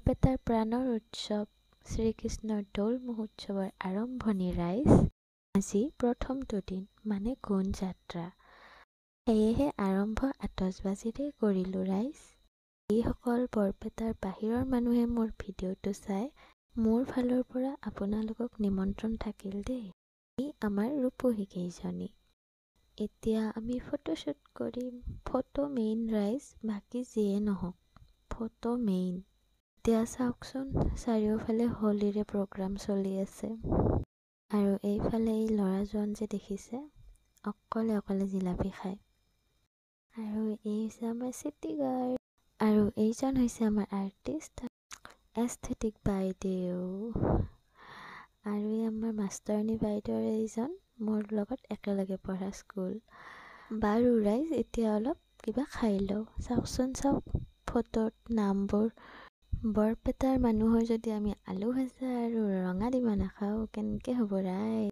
বৰপেটাৰ প্ৰাণৰ উৎসৱ শ্ৰীকৃষ্ণৰ দৌল মহোৎসৱৰ আৰম্ভণি ৰাইজ। আজি প্ৰথমটো দিন মানে গুণ যাত্ৰা। সেয়েহে আৰম্ভ আতচবাজীৰে কৰিলোঁ ৰাইজ। এইসকল বৰপেটাৰ বাহিৰৰ মানুহে মোৰ ভিডিঅ'টো চাই মোৰ ফালৰ পৰা আপোনালোকক নিমন্ত্ৰণ থাকিল দেই। ই আমাৰ ৰূপহী কেইজনী। এতিয়া আমি ফটোশ্বুট কৰিম। ফটো মেইন ৰাইজ, বাকী যিয়ে নহওক ফটো মেইন। এতিয়া চাওকচোন, চাৰিওফালে হোলীৰে প্ৰগ্ৰাম চলি আছে আৰু এইফালে এই ল'ৰাজন যে দেখিছে অকলে অকলে জিলাপি খায়। আৰু এই হৈছে আমাৰ চিটি গাৰ্ড আৰু এইজন হৈছে আমাৰ আৰ্টিষ্ট এস্থেটিক বাইদেউ আৰু এই আমাৰ মাষ্টৰণী বাইদেউৰ এইজন মোৰ লগত একেলগে পঢ়া স্কুল। বাৰু ৰাইজ, এতিয়া অলপ কিবা খাই লওঁ। চাওকচোন, চাওক ফটোত নামবোৰ। বৰপেটাৰ মানুহৰ যদি আমি আলু ভাজা আৰু ৰঙা ডিমা নাখাওঁ কেনেকৈ হ'ব ৰাইজ।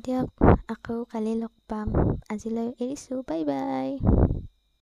দিয়ক, আকৌ কালি লগ পাম। আজিলৈ এৰিছোঁ, বাই বাই।